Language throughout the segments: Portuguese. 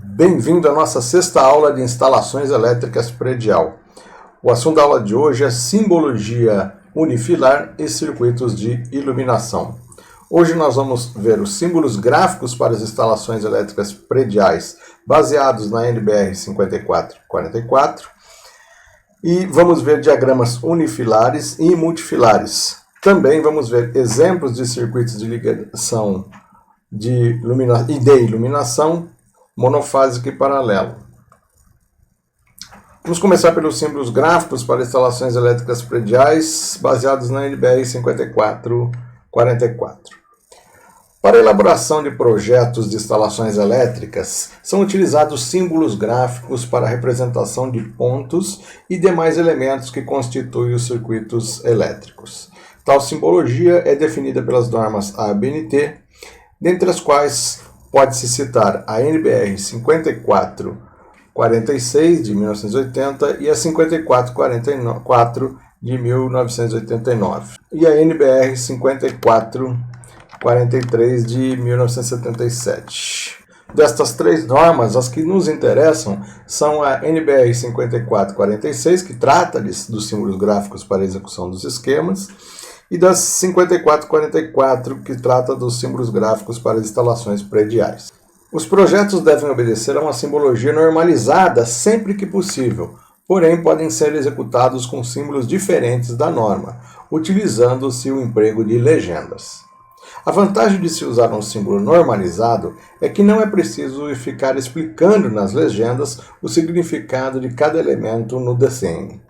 Bem-vindo à nossa sexta aula de instalações elétricas predial. O assunto da aula de hoje é simbologia unifilar e circuitos de iluminação. Hoje nós vamos ver os símbolos gráficos para as instalações elétricas prediais baseados na NBR 5444 e vamos ver diagramas unifilares e multifilares. Também vamos ver exemplos de circuitos de ligação de iluminação monofásica e paralelo. Vamos começar pelos símbolos gráficos para instalações elétricas prediais baseados na NBR 5444. Para a elaboração de projetos de instalações elétricas, são utilizados símbolos gráficos para a representação de pontos e demais elementos que constituem os circuitos elétricos. Tal simbologia é definida pelas normas ABNT, dentre as quais pode-se citar a NBR 5446 de 1980 e a 5444 de 1989 e a NBR 5443 de 1977. Destas três normas, as que nos interessam são a NBR 5446, que trata dos símbolos gráficos para a execução dos esquemas, e das 5444, que trata dos símbolos gráficos para as instalações prediais. Os projetos devem obedecer a uma simbologia normalizada sempre que possível, porém podem ser executados com símbolos diferentes da norma, utilizando-se o emprego de legendas. A vantagem de se usar um símbolo normalizado é que não é preciso ficar explicando nas legendas o significado de cada elemento no desenho.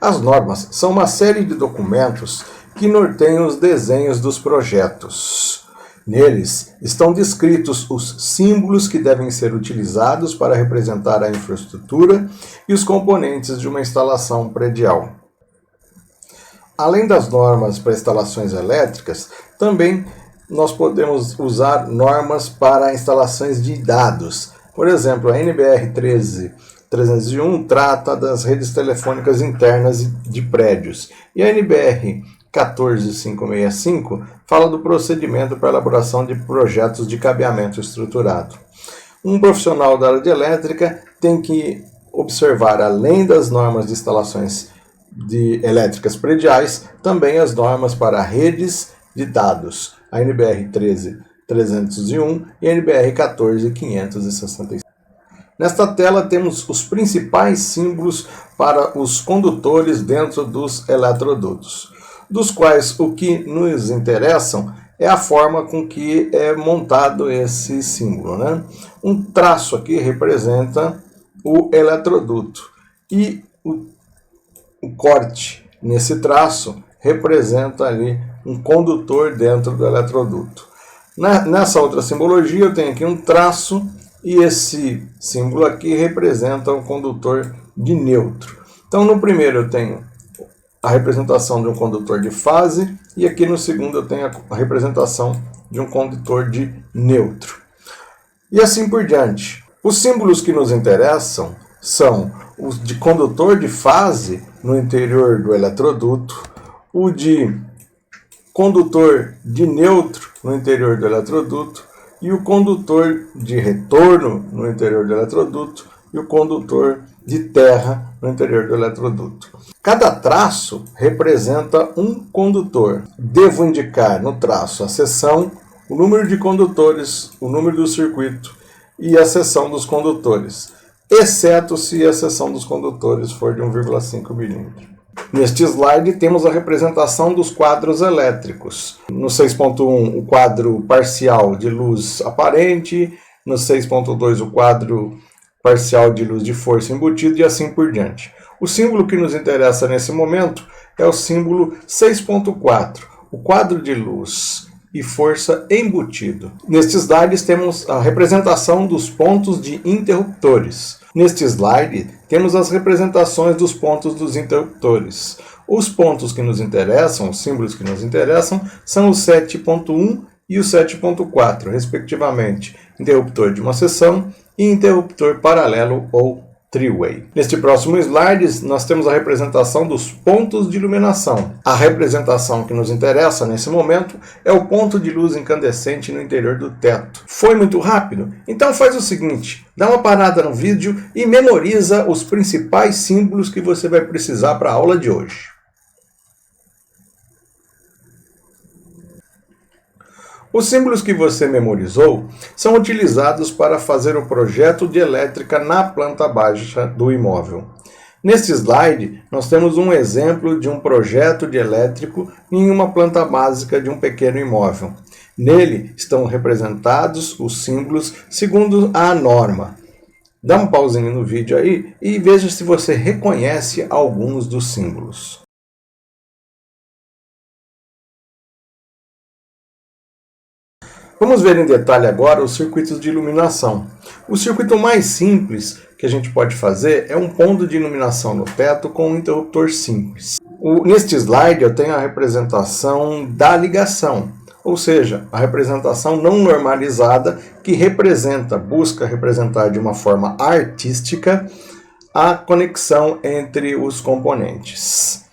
As normas são uma série de documentos que norteiam os desenhos dos projetos. Neles estão descritos os símbolos que devem ser utilizados para representar a infraestrutura e os componentes de uma instalação predial. Além das normas para instalações elétricas, também nós podemos usar normas para instalações de dados. Por exemplo, a NBR 13301 trata das redes telefônicas internas de prédios e a NBR 14565 fala do procedimento para elaboração de projetos de cabeamento estruturado. Um profissional da área de elétrica tem que observar, além das normas de instalações elétricas prediais, também as normas para redes de dados, a NBR 13301 e a NBR 14565. Nesta tela temos os principais símbolos para os condutores dentro dos eletrodutos, dos quais o que nos interessam é a forma com que é montado esse símbolo, né? Um traço aqui representa o eletroduto e o corte nesse traço representa ali um condutor dentro do eletroduto. Nessa outra simbologia eu tenho aqui um traço e esse símbolo aqui representa um condutor de neutro. Então no primeiro eu tenho a representação de um condutor de fase e aqui no segundo eu tenho a representação de um condutor de neutro. E assim por diante. Os símbolos que nos interessam são os de condutor de fase no interior do eletroduto, o de condutor de neutro no interior do eletroduto e o condutor de retorno no interior do eletroduto e o condutor de terra no interior do eletroduto. Cada traço representa um condutor. Devo indicar no traço a seção, o número de condutores, o número do circuito e a seção dos condutores, exceto se a seção dos condutores for de 1,5 milímetro. Neste slide temos a representação dos quadros elétricos. No 6.1 o quadro parcial de luz aparente, no 6.2 o quadro parcial de luz de força embutido e assim por diante. O símbolo que nos interessa nesse momento é o símbolo 6.4, o quadro de luz e força embutido. Nestes slides temos a representação dos pontos de interruptores. Neste slide temos as representações dos pontos dos interruptores. Os pontos que nos interessam, os símbolos que nos interessam, são o 7.1 e o 7.4, respectivamente, interruptor de uma seção e interruptor paralelo ou three-way. Neste próximo slide, nós temos a representação dos pontos de iluminação. A representação que nos interessa nesse momento é o ponto de luz incandescente no interior do teto. Foi muito rápido? Então faz o seguinte, dá uma parada no vídeo e memoriza os principais símbolos que você vai precisar para a aula de hoje. Os símbolos que você memorizou são utilizados para fazer o projeto de elétrica na planta baixa do imóvel. Neste slide, nós temos um exemplo de um projeto de elétrico em uma planta básica de um pequeno imóvel. Nele estão representados os símbolos segundo a norma. Dá um pauzinho no vídeo aí e veja se você reconhece alguns dos símbolos. Vamos ver em detalhe agora os circuitos de iluminação. O circuito mais simples que a gente pode fazer é um ponto de iluminação no teto com um interruptor simples. Neste slide eu tenho a representação da ligação, ou seja, a representação não normalizada que busca representar de uma forma artística a conexão entre os componentes.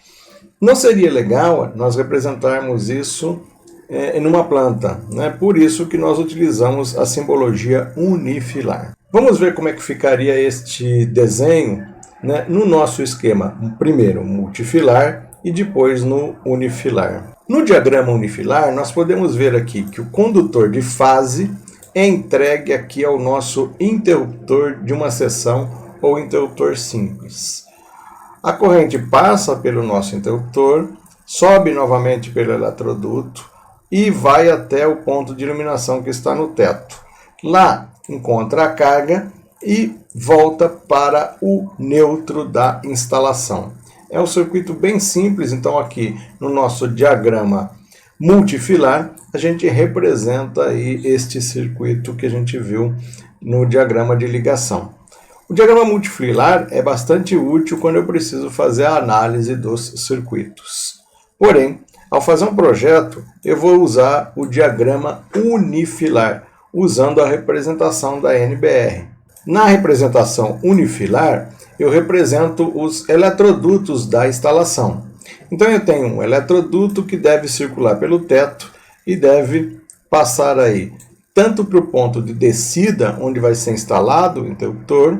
Não seria legal nós representarmos isso em uma planta, né? Por isso que nós utilizamos a simbologia unifilar. Vamos ver como é que ficaria este desenho, né, no nosso esquema, primeiro multifilar e depois no unifilar. No diagrama unifilar, nós podemos ver aqui que o condutor de fase é entregue aqui ao nosso interruptor de uma seção ou interruptor simples. A corrente passa pelo nosso interruptor, sobe novamente pelo eletroduto, e vai até o ponto de iluminação que está no teto. Lá encontra a carga e volta para o neutro da instalação. É um circuito bem simples, então aqui no nosso diagrama multifilar, a gente representa aí este circuito que a gente viu no diagrama de ligação. O diagrama multifilar é bastante útil quando eu preciso fazer a análise dos circuitos. Porém, ao fazer um projeto, eu vou usar o diagrama unifilar, usando a representação da NBR. Na representação unifilar, eu represento os eletrodutos da instalação. Então eu tenho um eletroduto que deve circular pelo teto e deve passar aí tanto para o ponto de descida, onde vai ser instalado o interruptor,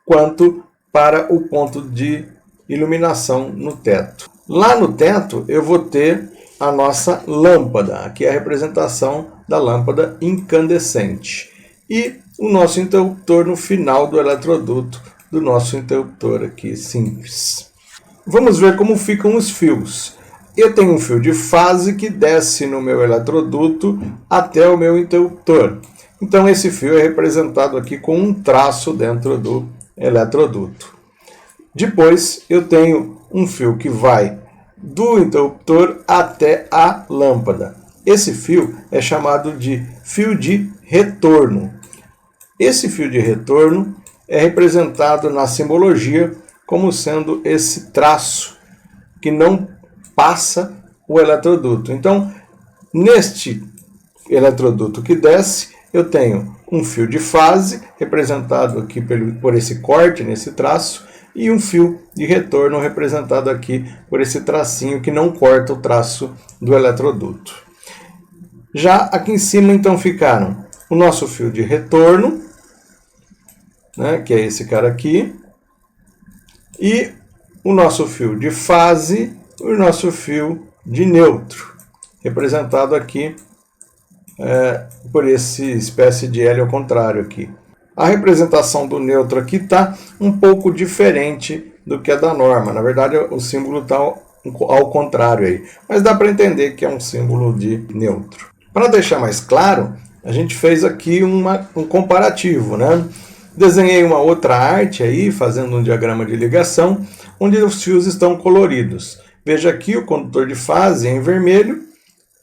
quanto para o ponto de iluminação no teto. Lá no teto eu vou ter a nossa lâmpada, aqui é a representação da lâmpada incandescente. E o nosso interruptor no final do eletroduto do nosso interruptor aqui simples. Vamos ver como ficam os fios. Eu tenho um fio de fase que desce no meu eletroduto até o meu interruptor. Então esse fio é representado aqui com um traço dentro do eletroduto. Depois eu tenho um fio que vai do interruptor até a lâmpada. Esse fio é chamado de fio de retorno. Esse fio de retorno é representado na simbologia como sendo esse traço que não passa o eletroduto. Então, neste eletroduto que desce, eu tenho um fio de fase, representado aqui por esse corte, nesse traço, e um fio de retorno representado aqui por esse tracinho que não corta o traço do eletroduto. Já aqui em cima, então, ficaram o nosso fio de retorno, né, que é esse cara aqui, e o nosso fio de fase e o nosso fio de neutro, representado aqui por essa espécie de L ao contrário aqui. A representação do neutro aqui está um pouco diferente do que a da norma. Na verdade, o símbolo está ao contrário aí. Mas dá para entender que é um símbolo de neutro. Para deixar mais claro, a gente fez aqui um comparativo, né? Desenhei uma outra arte aí, fazendo um diagrama de ligação, onde os fios estão coloridos. Veja aqui o condutor de fase em vermelho,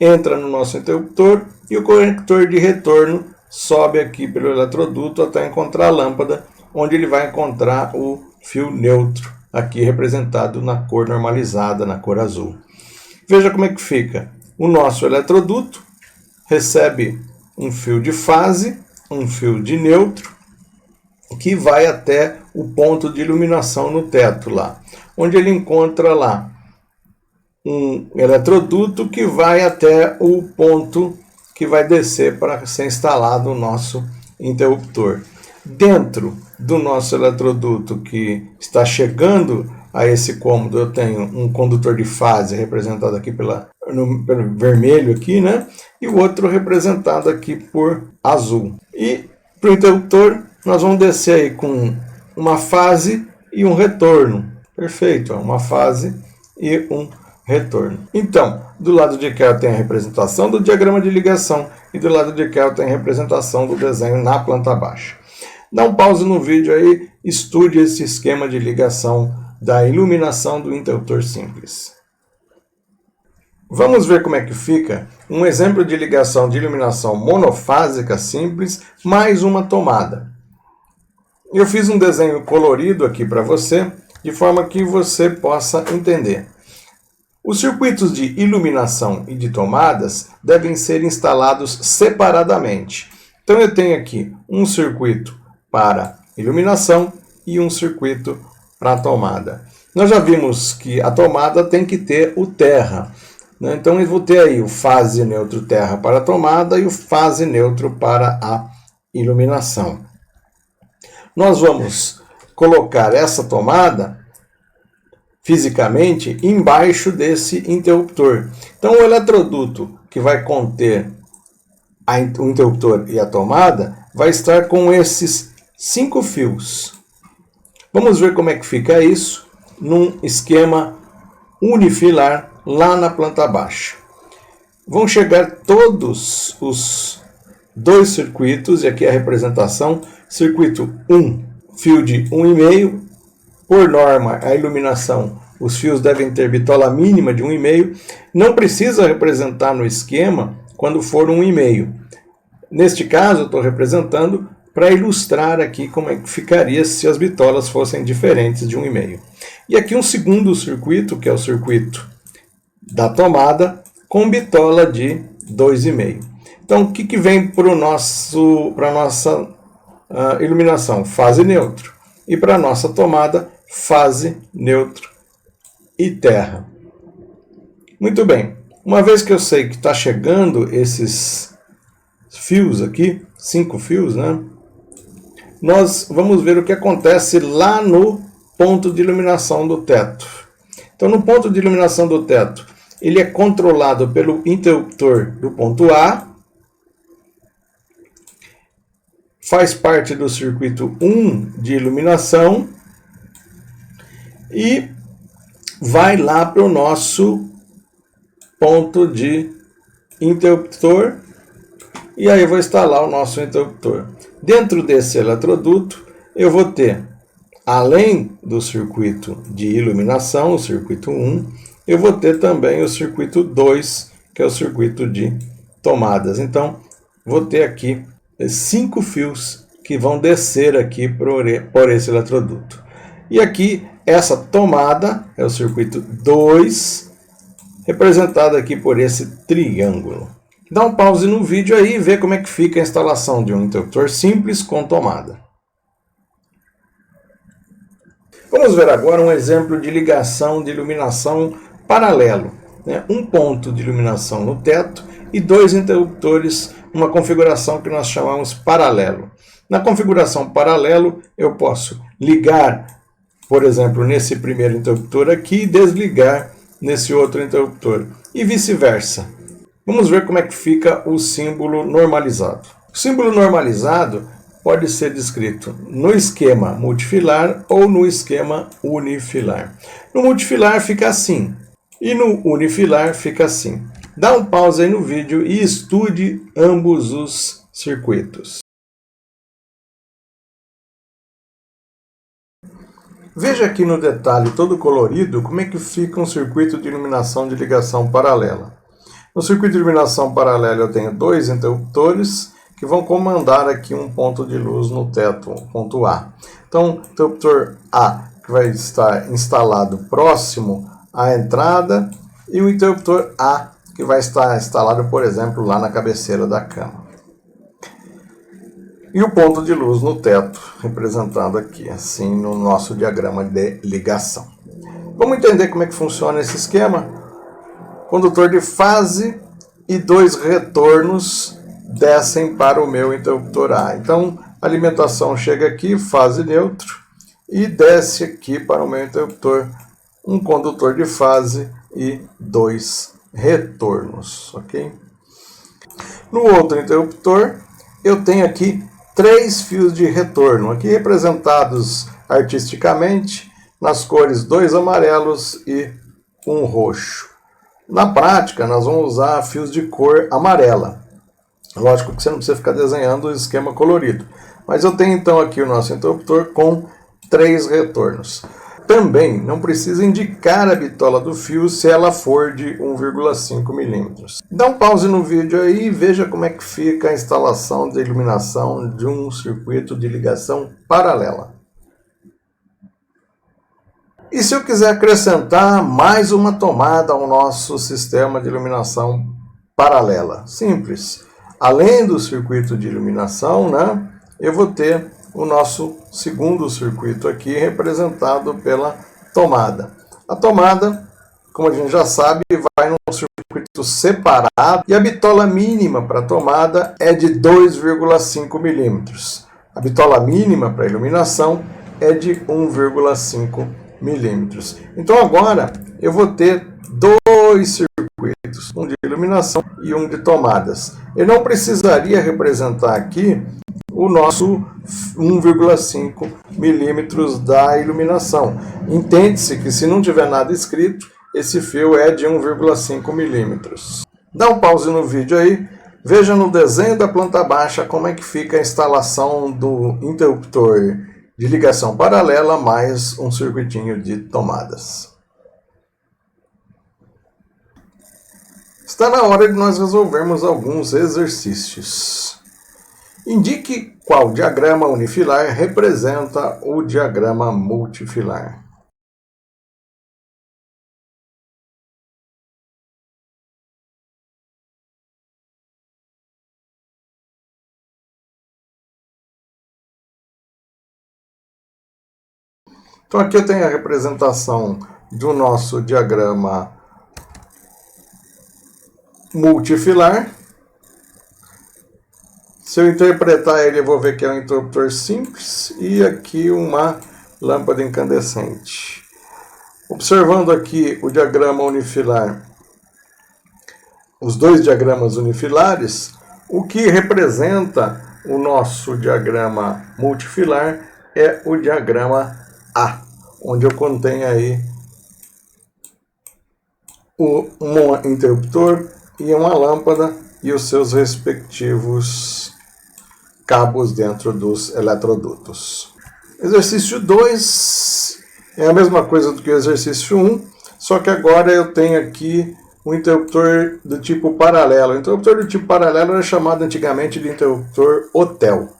entra no nosso interruptor e o conector de retorno sobe aqui pelo eletroduto até encontrar a lâmpada, onde ele vai encontrar o fio neutro, aqui representado na cor normalizada, na cor azul. Veja como é que fica. O nosso eletroduto recebe um fio de fase, um fio de neutro, que vai até o ponto de iluminação no teto lá, onde ele encontra lá um eletroduto que vai até o ponto que vai descer para ser instalado o nosso interruptor. Dentro do nosso eletroduto que está chegando a esse cômodo, eu tenho um condutor de fase representado aqui pelo vermelho aqui, né? E o outro representado aqui por azul. E para o interruptor nós vamos descer aí com uma fase e um retorno. Perfeito, uma fase e um retorno. Então, do lado de cá tem a representação do diagrama de ligação e do lado de cá tem a representação do desenho na planta baixa. Dá um pause no vídeo aí, estude esse esquema de ligação da iluminação do interruptor simples. Vamos ver como é que fica um exemplo de ligação de iluminação monofásica simples mais uma tomada. Eu fiz um desenho colorido aqui para você, de forma que você possa entender. Os circuitos de iluminação e de tomadas devem ser instalados separadamente. Então eu tenho aqui um circuito para iluminação e um circuito para a tomada. Nós já vimos que a tomada tem que ter o terra, né? Então eu vou ter aí o fase neutro terra para a tomada e o fase neutro para a iluminação. Nós vamos colocar essa tomada fisicamente embaixo desse interruptor. Então o eletroduto que vai conter o interruptor e a tomada vai estar com esses 5 fios. Vamos ver como é que fica isso num esquema unifilar lá na planta baixa. Vão chegar todos os dois circuitos, e aqui a representação, circuito 1, fio de 1,5, por norma a iluminação, os fios devem ter bitola mínima de 1,5, não precisa representar no esquema quando for 1,5. Neste caso eu estou representando para ilustrar aqui como é que ficaria se as bitolas fossem diferentes de 1,5. E aqui um segundo circuito, que é o circuito da tomada, com bitola de 2,5. Então, o que vem para a nossa iluminação? Fase neutro. E para a nossa tomada, fase neutro e terra. Muito bem. Uma vez que eu sei que está chegando esses fios aqui, 5 fios, né? Nós vamos ver o que acontece lá no ponto de iluminação do teto. Então, no ponto de iluminação do teto, ele é controlado pelo interruptor do ponto A, faz parte do circuito 1 de iluminação e vai lá para o nosso ponto de interruptor, e aí eu vou instalar o nosso interruptor. Dentro desse eletroduto, eu vou ter, além do circuito de iluminação, o circuito 1, eu vou ter também o circuito 2, que é o circuito de tomadas. Então, vou ter aqui 5 fios que vão descer aqui por esse eletroduto. E aqui, essa tomada é o circuito 2, representado aqui por esse triângulo. Dá um pause no vídeo aí e vê como é que fica a instalação de um interruptor simples com tomada. Vamos ver agora um exemplo de ligação de iluminação paralelo, né? Um ponto de iluminação no teto e 2 interruptores, uma configuração que nós chamamos paralelo. Na configuração paralelo, eu posso ligar, por exemplo, nesse primeiro interruptor aqui e desligar nesse outro interruptor, e vice-versa. Vamos ver como é que fica o símbolo normalizado. O símbolo normalizado pode ser descrito no esquema multifilar ou no esquema unifilar. No multifilar fica assim, e no unifilar fica assim. Dá um pause aí no vídeo e estude ambos os circuitos. Veja aqui no detalhe todo colorido como é que fica um circuito de iluminação de ligação paralela. No circuito de iluminação paralela eu tenho 2 interruptores que vão comandar aqui um ponto de luz no teto, ponto A. Então, o interruptor A, que vai estar instalado próximo à entrada, e o interruptor A, que vai estar instalado, por exemplo, lá na cabeceira da cama. e o ponto de luz no teto, representado aqui, assim, no nosso diagrama de ligação. Vamos entender como é que funciona esse esquema? Condutor de fase e 2 retornos descem para o meu interruptor A. Então, a alimentação chega aqui, fase neutro, e desce aqui para o meu interruptor um condutor de fase e 2 retornos, ok? No outro interruptor, eu tenho aqui 3 fios de retorno, aqui representados artisticamente nas cores 2 amarelos e 1 roxo. Na prática, nós vamos usar fios de cor amarela. Lógico que você não precisa ficar desenhando o esquema colorido. Mas eu tenho então aqui o nosso interruptor com 3 retornos. Também não precisa indicar a bitola do fio se ela for de 1,5 milímetros. Dá um pause no vídeo aí e veja como é que fica a instalação de iluminação de um circuito de ligação paralela. E se eu quiser acrescentar mais uma tomada ao nosso sistema de iluminação paralela? Simples. Além do circuito de iluminação, né, eu vou ter o nosso segundo circuito aqui, representado pela tomada. A tomada, como a gente já sabe, vai num circuito separado e a bitola mínima para a tomada é de 2,5 milímetros. A bitola mínima para a iluminação é de 1,5 milímetros. Então agora eu vou ter 2 circuitos, um de iluminação e um de tomadas. Eu não precisaria representar aqui o nosso 1,5 milímetros da iluminação. Entende-se que se não tiver nada escrito, esse fio é de 1,5 milímetros. Dá um pause no vídeo aí, veja no desenho da planta baixa como é que fica a instalação do interruptor de ligação paralela mais um circuitinho de tomadas. Está na hora de nós resolvermos alguns exercícios. Indique qual diagrama unifilar representa o diagrama multifilar. Então aqui eu tenho a representação do nosso diagrama multifilar. Se eu interpretar ele, eu vou ver que é um interruptor simples e aqui uma lâmpada incandescente. Observando aqui o diagrama unifilar, os 2 diagramas unifilares, o que representa o nosso diagrama multifilar é o diagrama A, onde eu contenho aí um interruptor e uma lâmpada e os seus respectivos cabos dentro dos eletrodutos. Exercício 2 é a mesma coisa do que o exercício 1, só que agora eu tenho aqui um interruptor do tipo paralelo. O interruptor do tipo paralelo era chamado antigamente de interruptor hotel.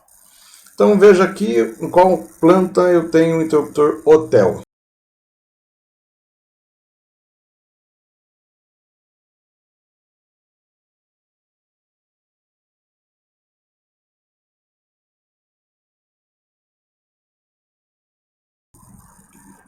Então veja aqui em qual planta eu tenho o interruptor hotel.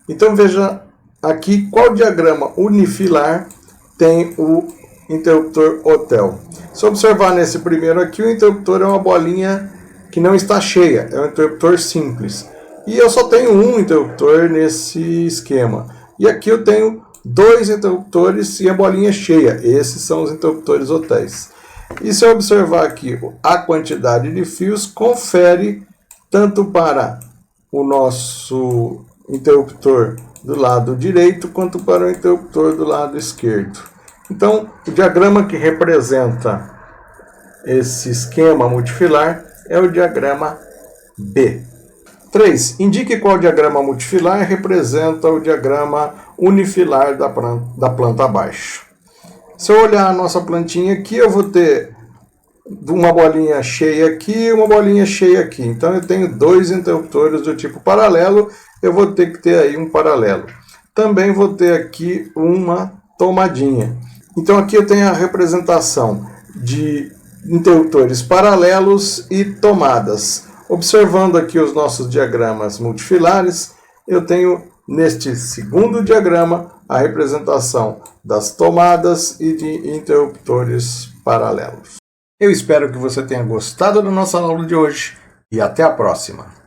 Então veja aqui qual diagrama unifilar tem o interruptor hotel. Se observar nesse primeiro aqui, o interruptor é uma bolinha que não está cheia, é um interruptor simples. E eu só tenho um interruptor nesse esquema. E aqui eu tenho 2 interruptores e a bolinha cheia. Esses são os interruptores hotéis. E se eu observar aqui a quantidade de fios, confere tanto para o nosso interruptor do lado direito quanto para o interruptor do lado esquerdo. Então, o diagrama que representa esse esquema multifilar é o diagrama B. 3. Indique qual diagrama multifilar representa o diagrama unifilar da planta abaixo. Se eu olhar a nossa plantinha aqui, eu vou ter uma bolinha cheia aqui e uma bolinha cheia aqui. Então eu tenho 2 interruptores do tipo paralelo, eu vou ter que ter aí um paralelo. Também vou ter aqui uma tomadinha. Então aqui eu tenho a representação de interruptores paralelos e tomadas. Observando aqui os nossos diagramas multifilares, eu tenho neste segundo diagrama a representação das tomadas e de interruptores paralelos. Eu espero que você tenha gostado da nossa aula de hoje e até a próxima!